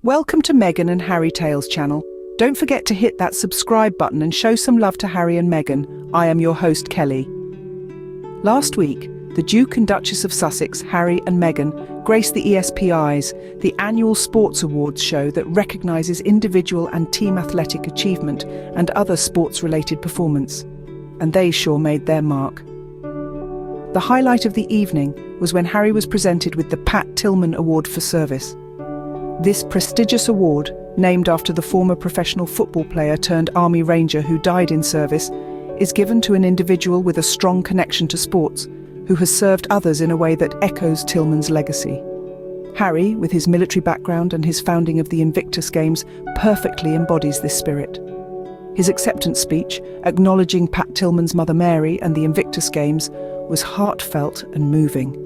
Welcome to Meghan and Harry Tales channel. Don't forget to hit that subscribe button and show some love to Harry and Meghan. I am your host, Kelly. Last week, the Duke and Duchess of Sussex, Harry and Meghan, graced the ESPYs, the annual sports awards show that recognises individual and team athletic achievement and other sports-related performance. And they sure made their mark. The highlight of the evening was when Harry was presented with the Pat Tillman Award for Service. This prestigious award, named after the former professional football player turned Army Ranger who died in service, is given to an individual with a strong connection to sports, who has served others in a way that echoes Tillman's legacy. Harry, with his military background and his founding of the Invictus Games, perfectly embodies this spirit. His acceptance speech, acknowledging Pat Tillman's mother Mary and the Invictus Games, was heartfelt and moving.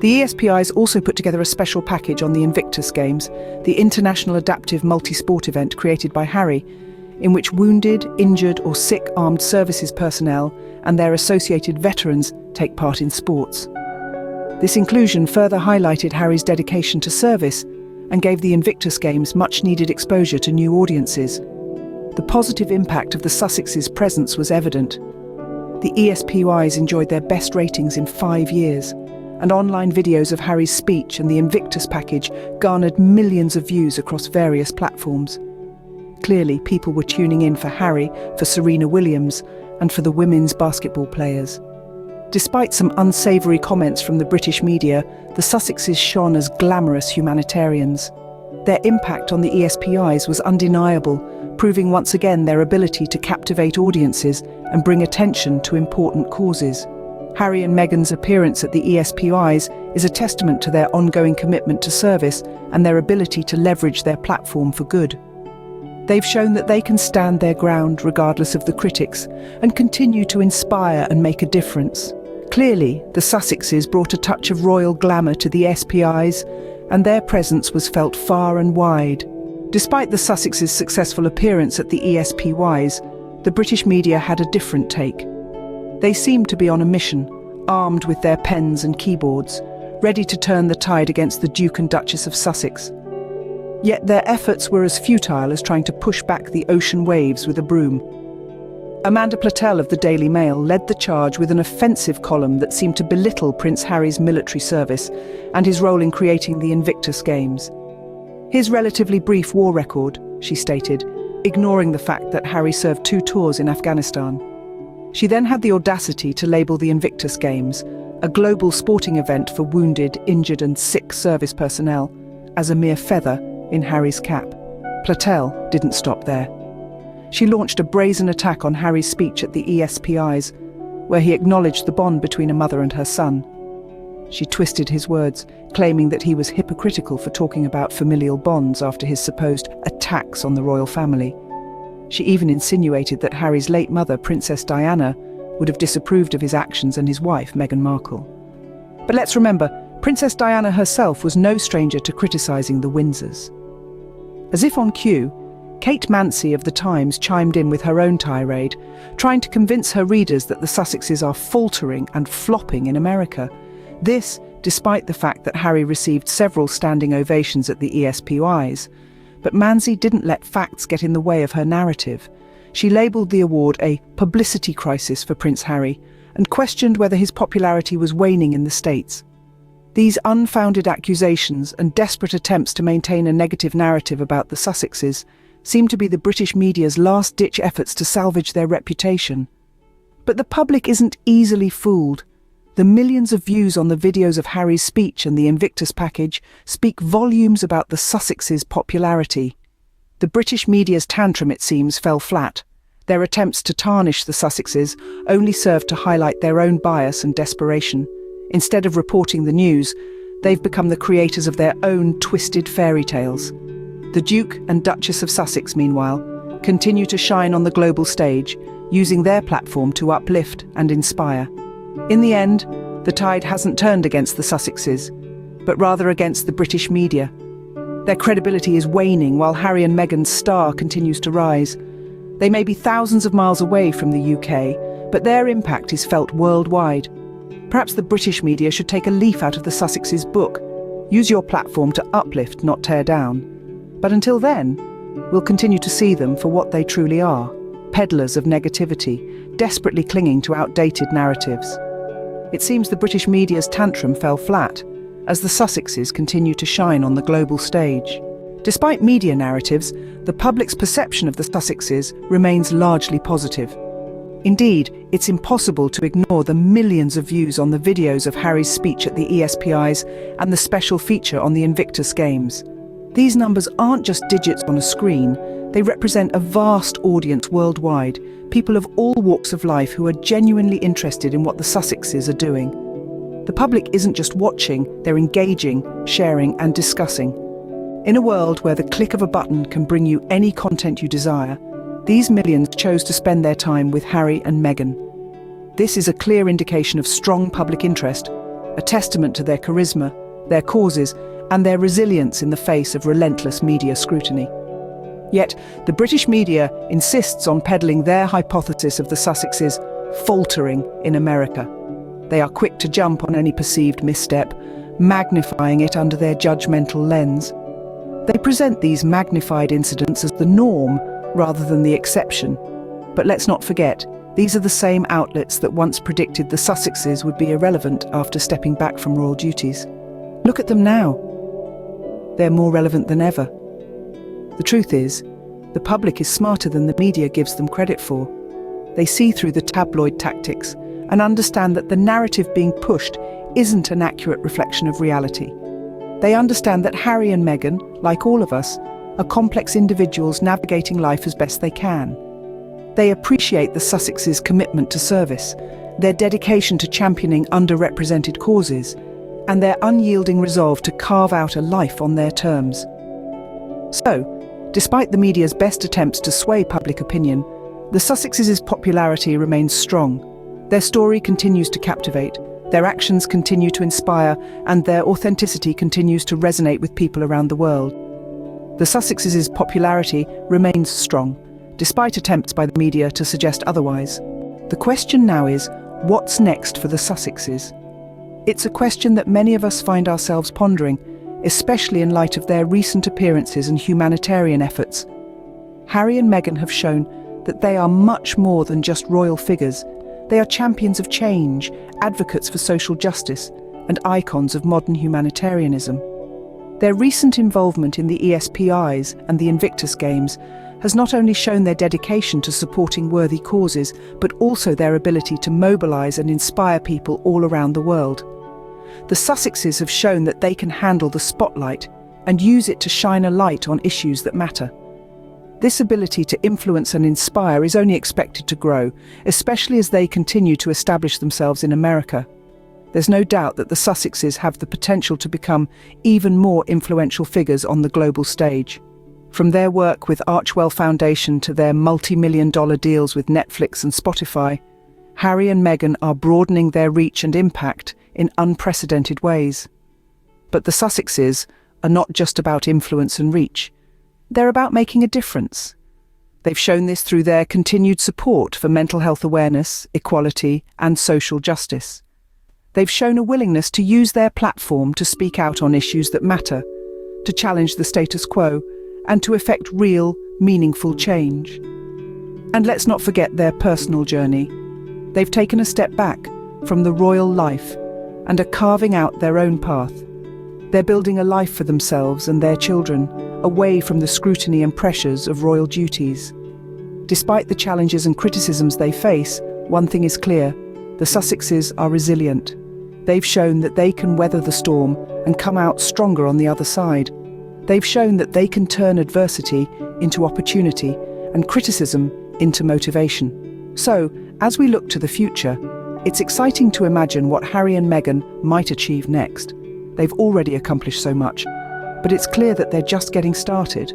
The ESPYs also put together a special package on the Invictus Games, the international adaptive multi-sport event created by Harry, in which wounded, injured or sick armed services personnel and their associated veterans take part in sports. This inclusion further highlighted Harry's dedication to service and gave the Invictus Games much-needed exposure to new audiences. The positive impact of the Sussexes' presence was evident. The ESPYs enjoyed their best ratings in 5 years, and online videos of Harry's speech and the Invictus package garnered millions of views across various platforms. Clearly, people were tuning in for Harry, for Serena Williams, and for the women's basketball players. Despite some unsavoury comments from the British media, the Sussexes shone as glamorous humanitarians. Their impact on the ESPYs was undeniable, proving once again their ability to captivate audiences and bring attention to important causes. Harry and Meghan's appearance at the ESPYs is a testament to their ongoing commitment to service and their ability to leverage their platform for good. They've shown that they can stand their ground regardless of the critics and continue to inspire and make a difference. Clearly, the Sussexes brought a touch of royal glamour to the ESPYs, and their presence was felt far and wide. Despite the Sussexes' successful appearance at the ESPYs, the British media had a different take. They seemed to be on a mission, armed with their pens and keyboards, ready to turn the tide against the Duke and Duchess of Sussex. Yet their efforts were as futile as trying to push back the ocean waves with a broom. Amanda Platell of the Daily Mail led the charge with an offensive column that seemed to belittle Prince Harry's military service and his role in creating the Invictus Games. His relatively brief war record, she stated, ignoring the fact that Harry served 2 tours in Afghanistan. She then had the audacity to label the Invictus Games, a global sporting event for wounded, injured and sick service personnel, as a mere feather in Harry's cap. Platell didn't stop there. She launched a brazen attack on Harry's speech at the ESPYs, where he acknowledged the bond between a mother and her son. She twisted his words, claiming that he was hypocritical for talking about familial bonds after his supposed attacks on the royal family. She even insinuated that Harry's late mother, Princess Diana, would have disapproved of his actions and his wife, Meghan Markle. But let's remember, Princess Diana herself was no stranger to criticising the Windsors. As if on cue, Kate Mansi of The Times chimed in with her own tirade, trying to convince her readers that the Sussexes are faltering and flopping in America. This, despite the fact that Harry received several standing ovations at the ESPYs. But Mansi didn't let facts get in the way of her narrative. She labelled the award a publicity crisis for Prince Harry and questioned whether his popularity was waning in the States. These unfounded accusations and desperate attempts to maintain a negative narrative about the Sussexes seem to be the British media's last-ditch efforts to salvage their reputation. But the public isn't easily fooled. The millions of views on the videos of Harry's speech and the Invictus package speak volumes about the Sussexes' popularity. The British media's tantrum, it seems, fell flat. Their attempts to tarnish the Sussexes only served to highlight their own bias and desperation. Instead of reporting the news, they've become the creators of their own twisted fairy tales. The Duke and Duchess of Sussex, meanwhile, continue to shine on the global stage, using their platform to uplift and inspire. In the end, the tide hasn't turned against the Sussexes, but rather against the British media. Their credibility is waning while Harry and Meghan's star continues to rise. They may be thousands of miles away from the UK, but their impact is felt worldwide. Perhaps the British media should take a leaf out of the Sussexes' book. Use your platform to uplift, not tear down. But until then, we'll continue to see them for what they truly are: peddlers of negativity, desperately clinging to outdated narratives. It seems the British media's tantrum fell flat as the Sussexes continue to shine on the global stage. Despite media narratives, the public's perception of the Sussexes remains largely positive. Indeed, it's impossible to ignore the millions of views on the videos of Harry's speech at the ESPYs and the special feature on the Invictus Games. These numbers aren't just digits on a screen, they represent a vast audience worldwide, people of all walks of life who are genuinely interested in what the Sussexes are doing. The public isn't just watching, they're engaging, sharing and discussing. In a world where the click of a button can bring you any content you desire, these millions chose to spend their time with Harry and Meghan. This is a clear indication of strong public interest, a testament to their charisma, their causes, and their resilience in the face of relentless media scrutiny. Yet, the British media insists on peddling their hypothesis of the Sussexes faltering in America. They are quick to jump on any perceived misstep, magnifying it under their judgmental lens. They present these magnified incidents as the norm rather than the exception. But let's not forget, these are the same outlets that once predicted the Sussexes would be irrelevant after stepping back from royal duties. Look at them now. They're more relevant than ever. The truth is, the public is smarter than the media gives them credit for. They see through the tabloid tactics and understand that the narrative being pushed isn't an accurate reflection of reality. They understand that Harry and Meghan, like all of us, are complex individuals navigating life as best they can. They appreciate the Sussexes' commitment to service, their dedication to championing underrepresented causes, and their unyielding resolve to carve out a life on their terms. So, despite the media's best attempts to sway public opinion, the Sussexes' popularity remains strong. Their story continues to captivate, their actions continue to inspire, and their authenticity continues to resonate with people around the world. The Sussexes' popularity remains strong, despite attempts by the media to suggest otherwise. The question now is, what's next for the Sussexes? It's a question that many of us find ourselves pondering, especially in light of their recent appearances and humanitarian efforts. Harry and Meghan have shown that they are much more than just royal figures. They are champions of change, advocates for social justice, and icons of modern humanitarianism. Their recent involvement in the ESPYs and the Invictus Games has not only shown their dedication to supporting worthy causes, but also their ability to mobilize and inspire people all around the world. The Sussexes have shown that they can handle the spotlight and use it to shine a light on issues that matter. This ability to influence and inspire is only expected to grow, especially as they continue to establish themselves in America. There's no doubt that the Sussexes have the potential to become even more influential figures on the global stage. From their work with Archwell Foundation to their multi-million-dollar deals with Netflix and Spotify, Harry and Meghan are broadening their reach and impact in unprecedented ways. But the Sussexes are not just about influence and reach. They're about making a difference. They've shown this through their continued support for mental health awareness, equality, and social justice. They've shown a willingness to use their platform to speak out on issues that matter, to challenge the status quo, and to effect real, meaningful change. And let's not forget their personal journey. They've taken a step back from the royal life and are carving out their own path. They're building a life for themselves and their children, away from the scrutiny and pressures of royal duties. Despite the challenges and criticisms they face, one thing is clear: the Sussexes are resilient. They've shown that they can weather the storm and come out stronger on the other side. They've shown that they can turn adversity into opportunity and criticism into motivation. So, as we look to the future, it's exciting to imagine what Harry and Meghan might achieve next. They've already accomplished so much, but it's clear that they're just getting started.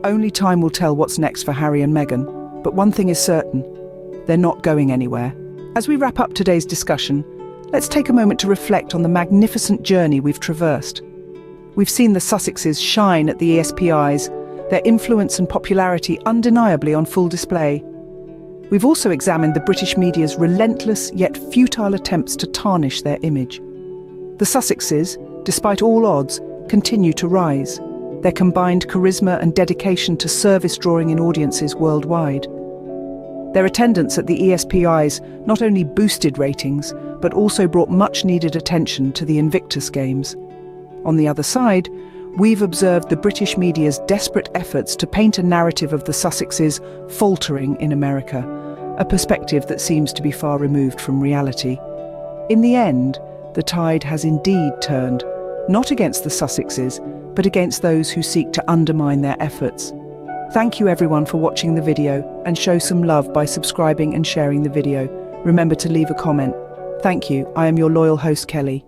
Only time will tell what's next for Harry and Meghan, but one thing is certain: they're not going anywhere. As we wrap up today's discussion, let's take a moment to reflect on the magnificent journey we've traversed. We've seen the Sussexes shine at the ESPYs, their influence and popularity undeniably on full display. We've also examined the British media's relentless yet futile attempts to tarnish their image. The Sussexes, despite all odds, continue to rise. their combined charisma and dedication to service drawing in audiences worldwide. Their attendance at the ESPYs not only boosted ratings, but also brought much-needed attention to the Invictus Games. On the other side, we've observed the British media's desperate efforts to paint a narrative of the Sussexes faltering in America, a perspective that seems to be far removed from reality. In the end, the tide has indeed turned, not against the Sussexes, but against those who seek to undermine their efforts. Thank you everyone for watching the video, and show some love by subscribing and sharing the video. Remember to leave a comment. Thank you. I am your loyal host, Kelly.